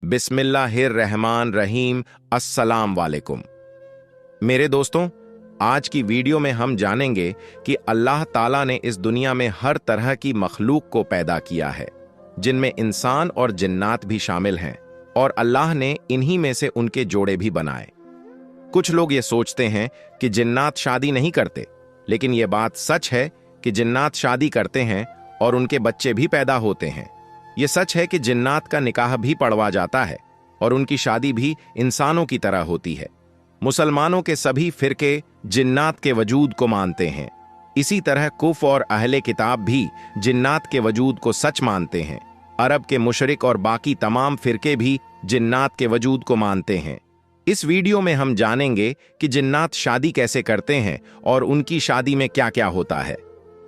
बिस्मिल्लाहिर्रहमानिर्रहीम। अस्सलाम वालेकुम। मेरे दोस्तों, आज की वीडियो में हम जानेंगे कि अल्लाह ताला ने इस दुनिया में हर तरह की मखलूक को पैदा किया है, जिनमें इंसान और जिन्नात भी शामिल हैं, और अल्लाह ने इन्हीं में से उनके जोड़े भी बनाए। कुछ लोग ये सोचते हैं कि जिन्नात शादी नहीं करते, लेकिन ये बात सच है कि जिन्नात शादी करते हैं और उनके बच्चे भी पैदा होते हैं। ये सच है कि जिन्नात का निकाह भी पढ़वा जाता है और उनकी शादी भी इंसानों की तरह होती है। मुसलमानों के सभी फिरके जिन्नात के वजूद को मानते हैं। इसी तरह कुफ और अहले किताब भी जिन्नात के वजूद को सच मानते हैं। अरब के मुशरिक और बाकी तमाम फिरके भी जिन्नात के वजूद को मानते हैं। इस वीडियो में हम जानेंगे कि जिन्नात शादी कैसे करते हैं और उनकी शादी में क्या क्या होता है।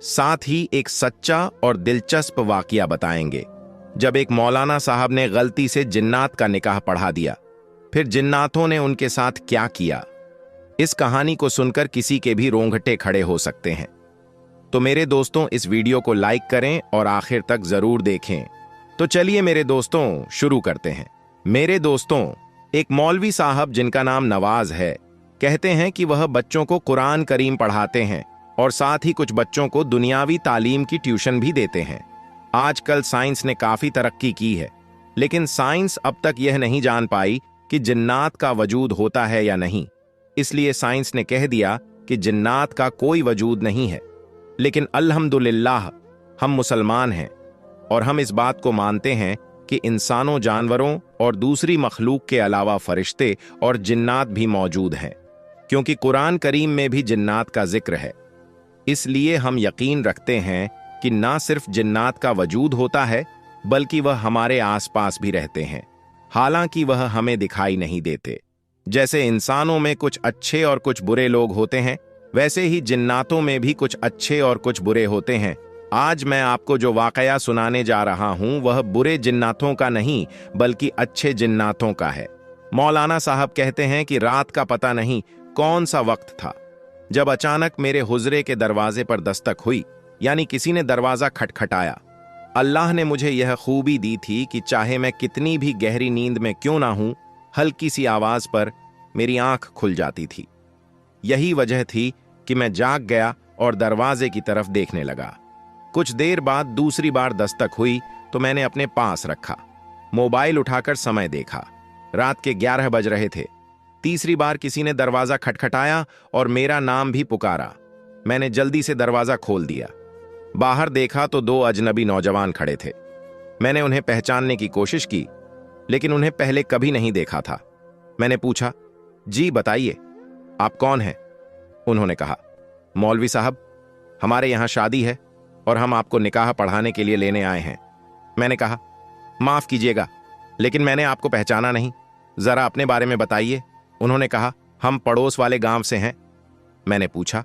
साथ ही एक सच्चा और दिलचस्प वाकया बताएंगे, जब एक मौलाना साहब ने गलती से जिन्नात का निकाह पढ़ा दिया, फिर जिन्नातों ने उनके साथ क्या किया। इस कहानी को सुनकर किसी के भी रोंगटे खड़े हो सकते हैं। तो मेरे दोस्तों, इस वीडियो को लाइक करें और आखिर तक जरूर देखें। तो चलिए मेरे दोस्तों, शुरू करते हैं। मेरे दोस्तों, एक मौलवी साहब जिनका नाम नवाज है, कहते हैं कि वह बच्चों को कुरान करीम पढ़ाते हैं और साथ ही कुछ बच्चों को दुनियावी तालीम की ट्यूशन भी देते हैं। आजकल साइंस ने काफी तरक्की की है, लेकिन साइंस अब तक यह नहीं जान पाई कि जिन्नात का वजूद होता है या नहीं। इसलिए साइंस ने कह दिया कि जिन्नात का कोई वजूद नहीं है। लेकिन अल्हम्दुलिल्लाह, हम मुसलमान हैं और हम इस बात को मानते हैं कि इंसानों, जानवरों और दूसरी मखलूक के अलावा फरिश्ते और जिन्नात भी मौजूद हैं, क्योंकि कुरान करीम में भी जिन्नात का जिक्र है। इसलिए हम यकीन रखते हैं कि ना सिर्फ जिन्नात का वजूद होता है, बल्कि वह हमारे आसपास भी रहते हैं, हालांकि वह हमें दिखाई नहीं देते। जैसे इंसानों में कुछ अच्छे और कुछ बुरे लोग होते हैं, वैसे ही जिन्नातों में भी कुछ अच्छे और कुछ बुरे होते हैं। आज मैं आपको जो वाकया सुनाने जा रहा हूं, वह बुरे जिन्नातों का नहीं, बल्कि अच्छे जिन्नातों का है। मौलाना साहब कहते हैं कि रात का पता नहीं कौन सा वक्त था, जब अचानक मेरे हुजरे के दरवाजे पर दस्तक हुई, यानी किसी ने दरवाजा खटखटाया। अल्लाह ने मुझे यह खूबी दी थी कि चाहे मैं कितनी भी गहरी नींद में क्यों ना हूं, हल्की सी आवाज पर मेरी आंख खुल जाती थी। यही वजह थी कि मैं जाग गया और दरवाजे की तरफ देखने लगा। कुछ देर बाद दूसरी बार दस्तक हुई तो मैंने अपने पास रखा, मोबाइल उठाकर समय देखा। रात के 11 बज रहे थे। तीसरी बार किसी ने दरवाजा खटखटाया और मेरा नाम भी पुकारा। मैंने जल्दी से दरवाजा खोल दिया। बाहर देखा तो 2 अजनबी नौजवान खड़े थे। मैंने उन्हें पहचानने की कोशिश की, लेकिन उन्हें पहले कभी नहीं देखा था। मैंने पूछा, जी बताइए, आप कौन हैं? उन्होंने कहा, मौलवी साहब, हमारे यहां शादी है और हम आपको निकाह पढ़ाने के लिए लेने आए हैं। मैंने कहा, माफ कीजिएगा, लेकिन मैंने आपको पहचाना नहीं, जरा अपने बारे में बताइए। उन्होंने कहा, हम पड़ोस वाले गांव से हैं। मैंने पूछा,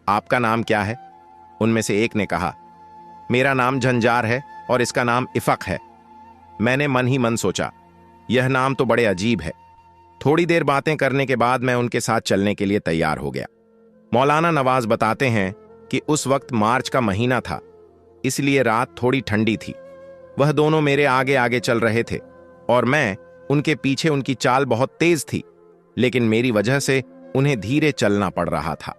आपका नाम क्या है? उनमें से एक ने कहा, मेरा नाम झंजार है और इसका नाम इफक है। मैंने मन ही मन सोचा, यह नाम तो बड़े अजीब है। थोड़ी देर बातें करने के बाद मैं उनके साथ चलने के लिए तैयार हो गया। मौलाना नवाज बताते हैं कि उस वक्त मार्च का महीना था, इसलिए रात थोड़ी ठंडी थी। वह दोनों मेरे आगे आगे चल रहे थे और मैं उनके पीछे। उनकी चाल बहुत तेज थी, लेकिन मेरी वजह से उन्हें धीरे चलना पड़ रहा था।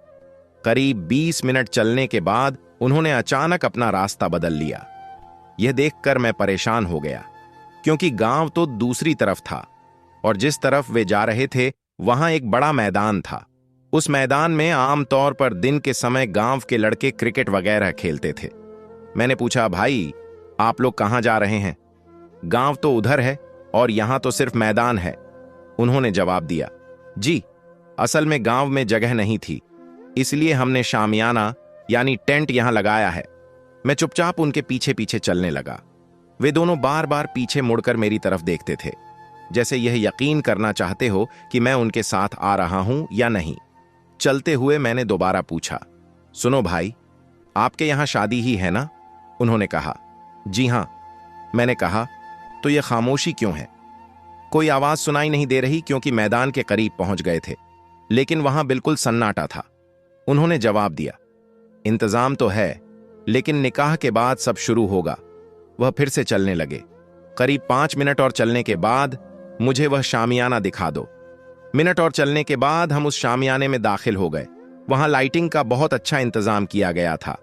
करीब 20 मिनट चलने के बाद उन्होंने अचानक अपना रास्ता बदल लिया। यह देखकर मैं परेशान हो गया, क्योंकि गांव तो दूसरी तरफ था और जिस तरफ वे जा रहे थे वहां एक बड़ा मैदान था। उस मैदान में आमतौर पर दिन के समय गांव के लड़के क्रिकेट वगैरह खेलते थे। मैंने पूछा, भाई आप लोग कहां जा रहे हैं? गांव तो उधर है और यहां तो सिर्फ मैदान है। उन्होंने जवाब दिया, जी असल में गांव में जगह नहीं थी, इसलिए हमने शामियाना यानी टेंट यहां लगाया है। मैं चुपचाप उनके पीछे पीछे चलने लगा। वे दोनों बार बार पीछे मुड़कर मेरी तरफ देखते थे, जैसे यह यकीन करना चाहते हो कि मैं उनके साथ आ रहा हूं या नहीं। चलते हुए मैंने दोबारा पूछा, सुनो भाई, आपके यहां शादी ही है ना? उन्होंने कहा, जी हां। मैंने कहा, तो यह खामोशी क्यों है? कोई आवाज सुनाई नहीं दे रही, क्योंकि मैदान के करीब पहुंच गए थे, लेकिन वहां बिल्कुल सन्नाटा था। उन्होंने जवाब दिया, इंतजाम तो है, लेकिन निकाह के बाद सब शुरू होगा। वह फिर से चलने लगे। करीब 5 मिनट और चलने के बाद मुझे वह शामियाना दिखा दो। मिनट और चलने के बाद हम उस शामियाने में दाखिल हो गए। वहां लाइटिंग का बहुत अच्छा इंतजाम किया गया था।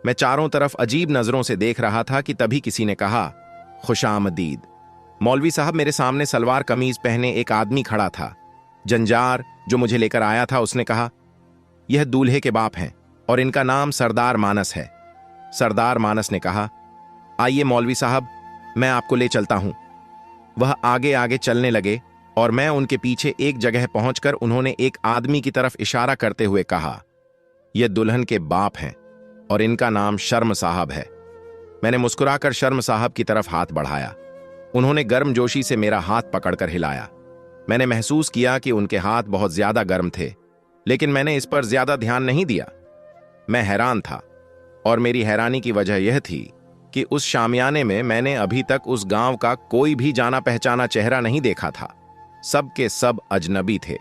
मैं चारों तरफ अजीब नजरों से देख रहा था कि तभी किसी ने कहा, खुशामदीद। मौलवी साहब, मेरे सामने सलवार कमीज पहने एक आदमी खड़ा था। जंजार जो मुझे लेकर आया था, उसने कहा, यह दूल्हे के बाप हैं और इनका नाम सरदार मानस है। सरदार मानस ने कहा, आइए मौलवी साहब, मैं आपको ले चलता हूं। वह आगे आगे चलने लगे और मैं उनके पीछे एक जगह पहुंचकर उन्होंने एक आदमी की तरफ इशारा करते हुए कहा, यह दुल्हन के बाप हैं और इनका नाम शर्म साहब है। मैंने मुस्कुराकर शर्म साहब की तरफ हाथ बढ़ाया। उन्होंने गर्मजोशी से मेरा हाथ पकड़कर हिलाया। मैंने महसूस किया कि उनके हाथ बहुत ज्यादा गर्म थे, लेकिन मैंने इस पर ज्यादा ध्यान नहीं दिया। मैं हैरान था और मेरी हैरानी की वजह यह थी कि उस शामियाने में मैंने अभी तक उस गांव का कोई भी जाना पहचाना चेहरा नहीं देखा था। सब के सब अजनबी थे।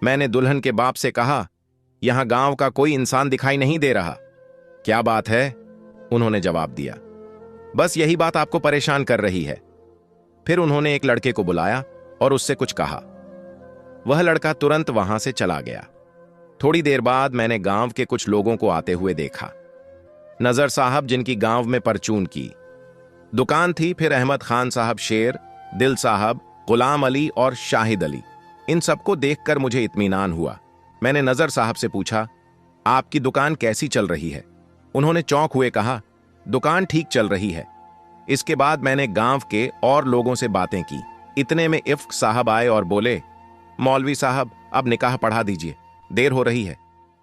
मैंने दुल्हन के बाप से कहा, यहां गांव का कोई इंसान दिखाई नहीं दे रहा। क्या बात है? उन्होंने जवाब दिया, बस यही बात आपको परेशान कर रही है। फिर उन्होंने एक लड़के को बुलाया और उससे कुछ कहा। वह लड़का तुरंत वहां से चला गया। थोड़ी देर बाद मैंने गांव के कुछ लोगों को आते हुए देखा। नजर साहब, जिनकी गांव में परचून की दुकान थी, फिर अहमद खान साहब शेर, दिल साहब, गुलाम अली और शाहिद अली। इन सबको देखकर मुझे इत्मीनान हुआ। मैंने नजर साहब से पूछा, आपकी दुकान कैसी चल रही है? उन्होंने चौंक हुए कहा, दुकान ठीक चल रही है। इसके बाद मैंने गांव के और लोगों से बातें की। इतने में इफ्क साहब आए और बोले, मौलवी साहब, अब निकाह पढ़ा दीजिए, देर हो रही है।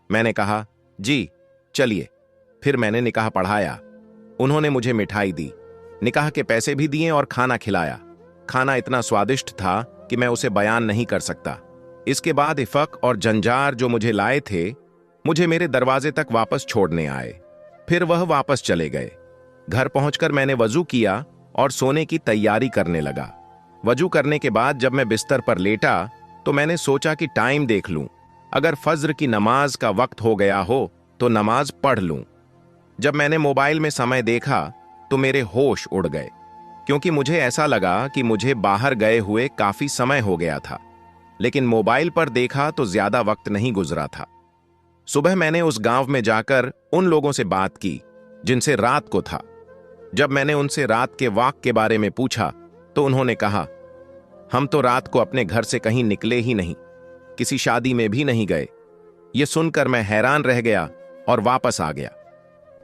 मैंने कहा, जी चलिए। फिर मैंने निकाह पढ़ाया। उन्होंने मुझे मिठाई दी, निकाह के पैसे भी दिए और खाना खिलाया। खाना इतना स्वादिष्ट था कि मैं उसे बयान नहीं कर सकता। इसके बाद इफक और जंजार जो मुझे लाए थे, मुझे मेरे दरवाजे तक वापस छोड़ने आए। फिर वह वापस चले गए। घर पहुंचकर मैंने वजू किया और सोने की तैयारी करने लगा। वजू करने के बाद जब मैं बिस्तर पर लेटा तो मैंने सोचा कि टाइम देख लूं। अगर फज्र की नमाज का वक्त हो गया हो तो नमाज पढ़ लूं। जब मैंने मोबाइल में समय देखा तो मेरे होश उड़ गए, क्योंकि मुझे ऐसा लगा कि मुझे बाहर गए हुए काफी समय हो गया था। लेकिन मोबाइल पर देखा तो ज्यादा वक्त नहीं गुजरा था। सुबह मैंने उस गांव में जाकर उन लोगों से बात की जिनसे रात को था। जब मैंने उनसे रात के वाक़ के बारे में पूछा तो उन्होंने कहा, हम तो रात को अपने घर से कहीं निकले ही नहीं, किसी शादी में भी नहीं गए। यह सुनकर मैं हैरान रह गया और वापस आ गया।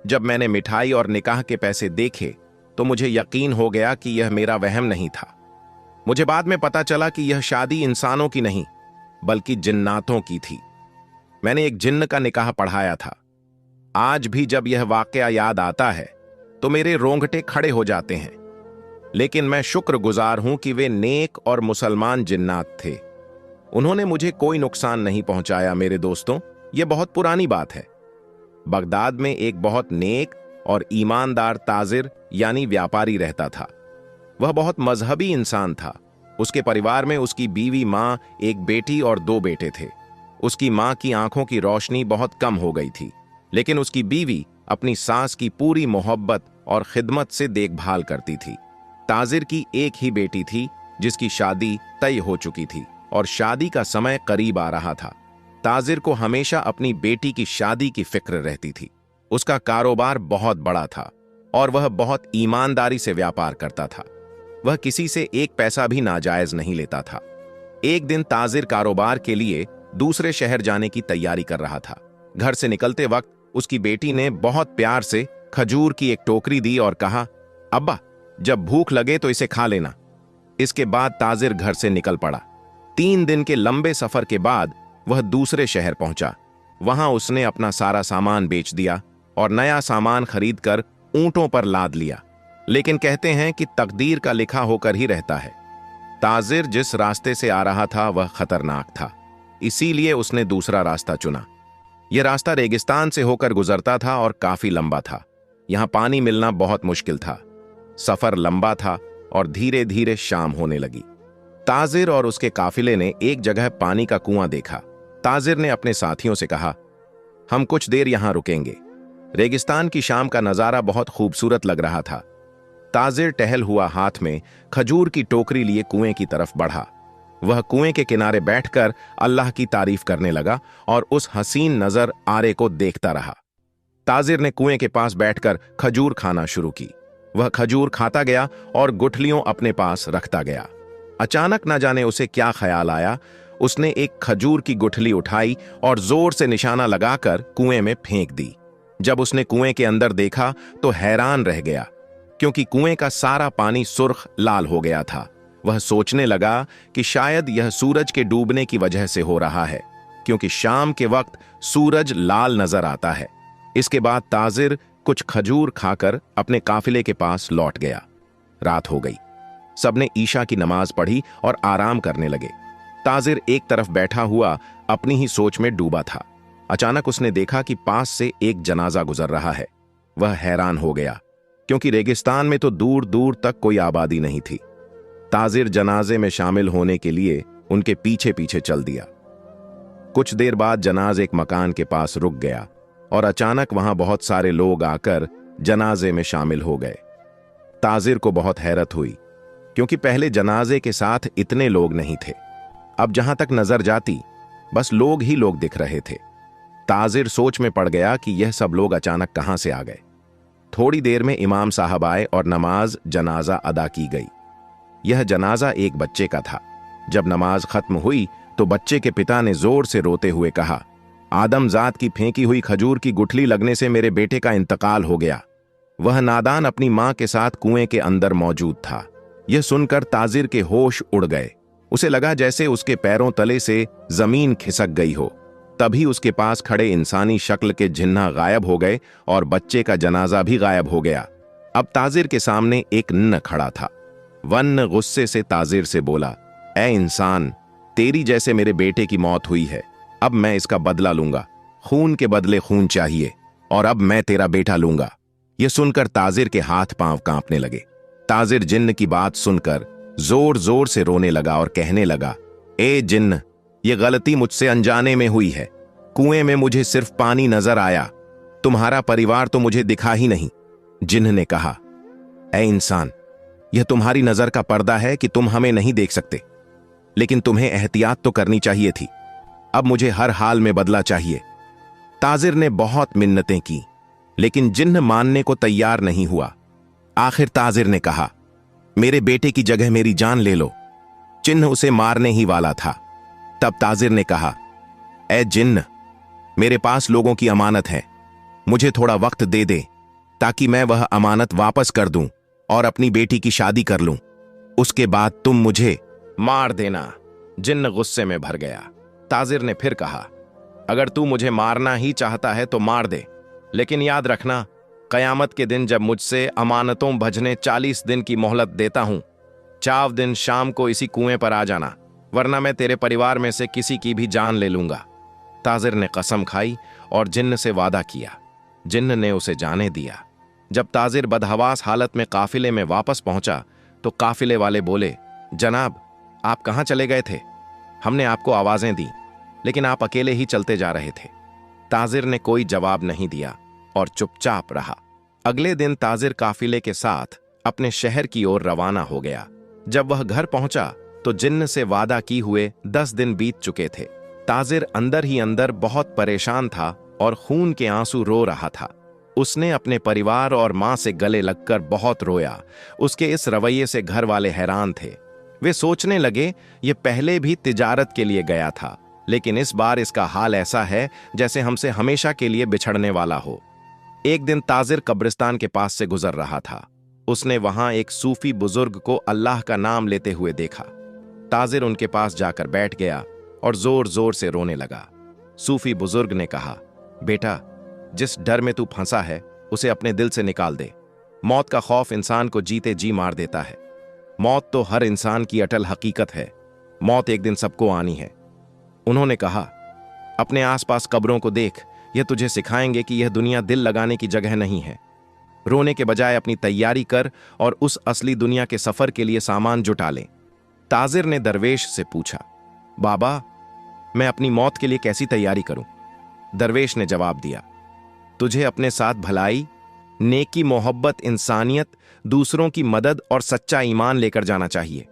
जब मैंने मिठाई और निकाह के पैसे देखे तो मुझे यकीन हो गया कि यह मेरा वहम नहीं था। मुझे बाद में पता चला कि यह शादी इंसानों की नहीं बल्कि जिन्नातों की थी। मैंने एक जिन्न का निकाह पढ़ाया था। आज भी जब यह वाकया याद आता है तो मेरे रोंगटे खड़े हो जाते हैं। लेकिन मैं शुक्रगुजार हूं कि वे नेक और मुसलमान जिन्नात थे। उन्होंने मुझे कोई नुकसान नहीं पहुंचाया। मेरे दोस्तों, यह बहुत पुरानी बात है। बगदाद में एक बहुत नेक और ईमानदार ताजिर यानी व्यापारी रहता था। वह बहुत मजहबी इंसान था। उसके परिवार में उसकी बीवी, मां, एक बेटी और 2 बेटे थे। उसकी मां की आंखों की रोशनी बहुत कम हो गई थी, लेकिन उसकी बीवी अपनी सास की पूरी मोहब्बत और खिदमत से देखभाल करती थी। ताजिर की एक ही बेटी थी जिसकी शादी तय हो चुकी थी और शादी का समय करीब आ रहा था। ताजिर को हमेशा अपनी बेटी की शादी की फिक्र रहती थी। उसका कारोबार बहुत बड़ा था और वह बहुत ईमानदारी से व्यापार करता था। वह किसी से एक पैसा भी नाजायज नहीं लेता था। एक दिन ताजिर कारोबार के लिए दूसरे शहर जाने की तैयारी कर रहा था। घर से निकलते वक्त उसकी बेटी ने बहुत प्यार से खजूर की एक टोकरी दी और कहा, अब्बा, जब भूख लगे तो इसे खा लेना। इसके बाद ताजिर घर से निकल पड़ा। 3 दिन के लंबे सफर के बाद वह दूसरे शहर पहुंचा। वहां उसने अपना सारा सामान बेच दिया और नया सामान खरीदकर ऊंटों पर लाद लिया। लेकिन कहते हैं कि तकदीर का लिखा होकर ही रहता है। ताजिर जिस रास्ते से आ रहा था वह खतरनाक था, इसीलिए उसने दूसरा रास्ता चुना। यह रास्ता रेगिस्तान से होकर गुजरता था और काफी लंबा था। यहां पानी मिलना बहुत मुश्किल था। सफर लंबा था और धीरे धीरे शाम होने लगी। ताजिर और उसके काफिले ने एक जगह पानी का कुआं देखा। ताजिर ने अपने साथियों से कहा, हम कुछ देर यहां रुकेंगे। रेगिस्तान की शाम का नजारा बहुत खूबसूरत लग रहा था। ताजिर टहल हुआ हाथ में खजूर की टोकरी लिए कुएं की तरफ बढ़ा। वह कुएं के किनारे बैठकर अल्लाह की तारीफ करने लगा और उस हसीन नजर आरे को देखता रहा। ताजिर ने कुएं के पास बैठकर खजूर खाना शुरू की। वह खजूर खाता गया और गुठलियों अपने पास रखता गया। अचानक न जाने उसे क्या ख्याल आया, उसने एक खजूर की गुठली उठाई और जोर से निशाना लगाकर कुएं में फेंक दी। जब उसने कुएं के अंदर देखा तो हैरान रह गया, क्योंकि कुएं का सारा पानी सुर्ख लाल हो गया था। वह सोचने लगा कि शायद यह सूरज के डूबने की वजह से हो रहा है, क्योंकि शाम के वक्त सूरज लाल नजर आता है। इसके बाद ताजिर कुछ खजूर खाकर अपने काफिले के पास लौट गया। रात हो गई। सबने ईशा की नमाज पढ़ी और आराम करने लगे। ताजिर एक तरफ बैठा हुआ अपनी ही सोच में डूबा था। अचानक उसने देखा कि पास से एक जनाजा गुजर रहा है। वह हैरान हो गया, क्योंकि रेगिस्तान में तो दूर दूर तक कोई आबादी नहीं थी। ताजिर जनाजे में शामिल होने के लिए उनके पीछे पीछे चल दिया। कुछ देर बाद जनाज एक मकान के पास रुक गया और अचानक वहां बहुत सारे लोग आकर जनाजे में शामिल हो गए। ताजिर को बहुत हैरत हुई, क्योंकि पहले जनाजे के साथ इतने लोग नहीं थे। अब जहां तक नजर जाती बस लोग ही लोग दिख रहे थे। ताजिर सोच में पड़ गया कि यह सब लोग अचानक कहां से आ गए। थोड़ी देर में इमाम साहब आए और नमाज जनाजा अदा की गई। यह जनाजा एक बच्चे का था। जब नमाज खत्म हुई तो बच्चे के पिता ने जोर से रोते हुए कहा, आदमजात की फेंकी हुई खजूर की गुठली लगने से मेरे बेटे का इंतकाल हो गया। वह नादान अपनी मां के साथ कुएं के अंदर मौजूद था। यह सुनकर ताजिर के होश उड़ गए। उसे लगा जैसे उसके पैरों तले से जमीन खिसक गई हो। तभी उसके पास खड़े इंसानी शक्ल के जिन्ना गायब हो गए और बच्चे का जनाजा भी गायब हो गया। अब ताजिर के सामने एक नन्न खड़ा था। वन्न गुस्से से ताजिर से बोला, ऐ इंसान, तेरी जैसे मेरे बेटे की मौत हुई है। अब मैं इसका बदला लूंगा। खून के बदले खून चाहिए और अब मैं तेरा बेटा लूंगा। यह सुनकर ताजिर के हाथ पांव कांपने लगे। ताजिर जिन्न की बात सुनकर जोर जोर से रोने लगा और कहने लगा, ए जिन्न, यह गलती मुझसे अनजाने में हुई है। कुएं में मुझे सिर्फ पानी नजर आया, तुम्हारा परिवार तो मुझे दिखा ही नहीं। जिन्न ने कहा, ए इंसान, यह तुम्हारी नजर का पर्दा है कि तुम हमें नहीं देख सकते, लेकिन तुम्हें एहतियात तो करनी चाहिए थी। अब मुझे हर हाल में बदला चाहिए। ताजिर ने बहुत मिन्नतें की, लेकिन जिन्न मानने को तैयार नहीं हुआ। आखिर ताजिर ने कहा, मेरे बेटे की जगह मेरी जान ले लो। जिन्न उसे मारने ही वाला था। तब ताजिर ने कहा, ए जिन्न, मेरे पास लोगों की अमानत है, मुझे थोड़ा वक्त दे दे ताकि मैं वह अमानत वापस कर दूं और अपनी बेटी की शादी कर लूं। उसके बाद तुम मुझे मार देना। जिन्न गुस्से में भर गया। ताजिर ने फिर कहा, अगर तू मुझे मारना ही चाहता है तो मार दे, लेकिन याद रखना, कयामत के दिन जब मुझसे अमानतों भजने 40 दिन की मोहलत देता हूं, 4 दिन शाम को इसी कुएं पर आ जाना, वरना मैं तेरे परिवार में से किसी की भी जान ले लूंगा। ताजिर ने कसम खाई और जिन्न से वादा किया। जिन्न ने उसे जाने दिया। जब ताजिर बदहवास हालत में काफिले में वापस पहुंचा तो काफिले वाले बोले, जनाब, आप कहां चले गए थे? हमने आपको आवाजें दी, लेकिन आप अकेले ही चलते जा रहे थे। ताजिर ने कोई जवाब नहीं दिया और चुपचाप रहा। अगले दिन ताजिर काफिले के साथ अपने शहर की ओर रवाना हो गया। जब वह घर पहुंचा तो जिन्न से वादा की हुए 10 दिन बीत चुके थे। ताजिर अंदर ही अंदर बहुत परेशान था और खून के आंसू रो रहा था। उसने अपने परिवार और मां से गले लगकर बहुत रोया। उसके इस रवैये से घर वाले हैरान थे। वे सोचने लगे, ये पहले भी तिजारत के लिए गया था, लेकिन इस बार इसका हाल ऐसा है जैसे हमसे हमेशा के लिए बिछड़ने वाला हो। एक दिन ताजिर कब्रिस्तान के पास से गुजर रहा था। उसने वहां एक सूफी बुजुर्ग को अल्लाह का नाम लेते हुए देखा। ताजिर उनके पास जाकर बैठ गया और जोर जोर से रोने लगा। सूफी बुजुर्ग ने कहा, बेटा, जिस डर में तू फंसा है उसे अपने दिल से निकाल दे। मौत का खौफ इंसान को जीते जी मार देता है। मौत तो हर इंसान की अटल हकीकत है। मौत एक दिन सबको आनी है। उन्होंने कहा, अपने आसपास कब्रों को देख, यह तुझे सिखाएंगे कि यह दुनिया दिल लगाने की जगह नहीं है। रोने के बजाय अपनी तैयारी कर और उस असली दुनिया के सफर के लिए सामान जुटा ले। ताजिर ने दरवेश से पूछा, बाबा, मैं अपनी मौत के लिए कैसी तैयारी करूं? दरवेश ने जवाब दिया, तुझे अपने साथ भलाई, नेकी, मोहब्बत, इंसानियत, दूसरों की मदद और सच्चा ईमान लेकर जाना चाहिए।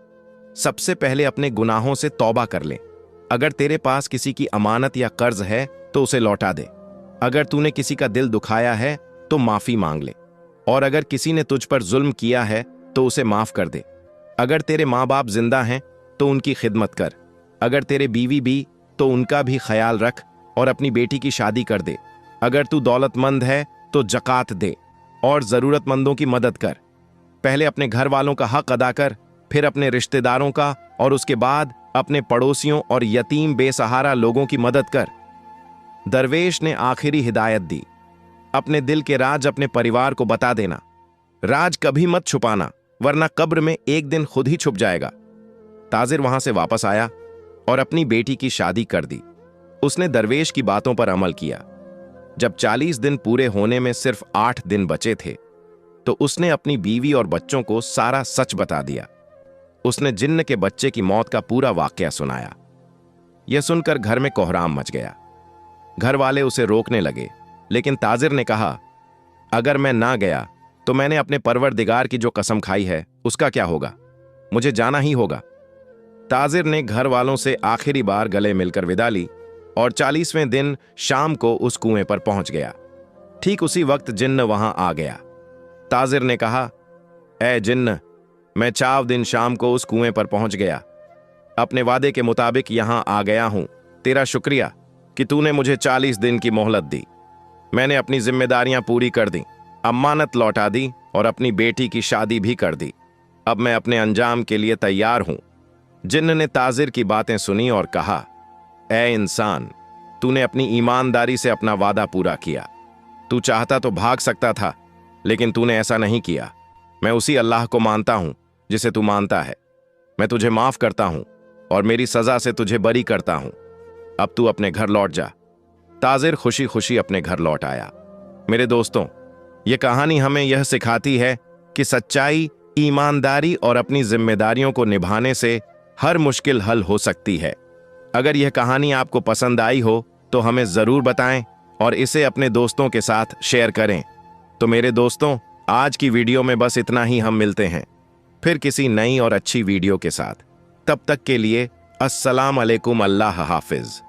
सबसे पहले अपने गुनाहों से तौबा कर ले। अगर तेरे पास किसी की अमानत या कर्ज है तो उसे लौटा दे। अगर तूने किसी का दिल दुखाया है तो माफी मांग ले। और अगर किसी ने तुझ पर जुल्म किया है तो उसे माफ कर दे। अगर तेरे माँ बाप जिंदा हैं तो उनकी खिदमत कर। अगर तेरे बीवी भी तो उनका भी ख्याल रख और अपनी बेटी की शादी कर दे। अगर तू दौलतमंद है तो जकात दे और जरूरतमंदों की मदद कर। पहले अपने घर वालों का हक अदा कर, फिर अपने रिश्तेदारों का और उसके बाद अपने पड़ोसियों और यतीम बेसहारा लोगों की मदद कर। दरवेश ने आखिरी हिदायत दी, अपने दिल के राज अपने परिवार को बता देना। राज कभी मत छुपाना, वरना कब्र में एक दिन खुद ही छुप जाएगा। ताजिर वहां से वापस आया और अपनी बेटी की शादी कर दी। उसने दरवेश की बातों पर अमल किया। जब 40 दिन पूरे होने में सिर्फ 8 दिन बचे थे तो उसने अपनी बीवी और बच्चों को सारा सच बता दिया। उसने जिन्न के बच्चे की मौत का पूरा वाकया सुनाया। यह सुनकर घर में कोहराम मच गया। घर वाले उसे रोकने लगे, लेकिन ताजिर ने कहा, अगर मैं ना गया तो मैंने अपने परवरदिगार की जो कसम खाई है उसका क्या होगा? मुझे जाना ही होगा। ताजिर ने घर वालों से आखिरी बार गले मिलकर विदा ली और 40वें दिन शाम को उस कुएं पर पहुंच गया। ठीक उसी वक्त जिन्न वहां आ गया। ताजिर ने कहा, ऐ जिन्न, मैं 4 दिन शाम को उस कुएं पर पहुंच गया। अपने वादे के मुताबिक यहां आ गया हूं। तेरा शुक्रिया कि तूने मुझे 40 दिन की मोहलत दी। मैंने अपनी जिम्मेदारियां पूरी कर दी, अमानत लौटा दी और अपनी बेटी की शादी भी कर दी। अब मैं अपने अंजाम के लिए तैयार हूं। जिन्न ने ताजिर की बातें सुनी और कहा, ऐ इंसान, तूने अपनी ईमानदारी से अपना वादा पूरा किया। तू चाहता तो भाग सकता था, लेकिन तूने ऐसा नहीं किया। मैं उसी अल्लाह को मानता हूं जिसे तू मानता है। मैं तुझे माफ करता हूं और मेरी सजा से तुझे बरी करता हूं। अब तू अपने घर लौट जा। ताजिर खुशी खुशी अपने घर लौट आया। मेरे दोस्तों, यह कहानी हमें यह सिखाती है कि सच्चाई, ईमानदारी और अपनी जिम्मेदारियों को निभाने से हर मुश्किल हल हो सकती है। अगर यह कहानी आपको पसंद आई हो तो हमें जरूर बताएं और इसे अपने दोस्तों के साथ शेयर करें। तो मेरे दोस्तों, आज की वीडियो में बस इतना ही। हम मिलते हैं फिर किसी नई और अच्छी वीडियो के साथ। तब तक के लिए अस्सलाम अलैकुम। अल्लाह हाफिज।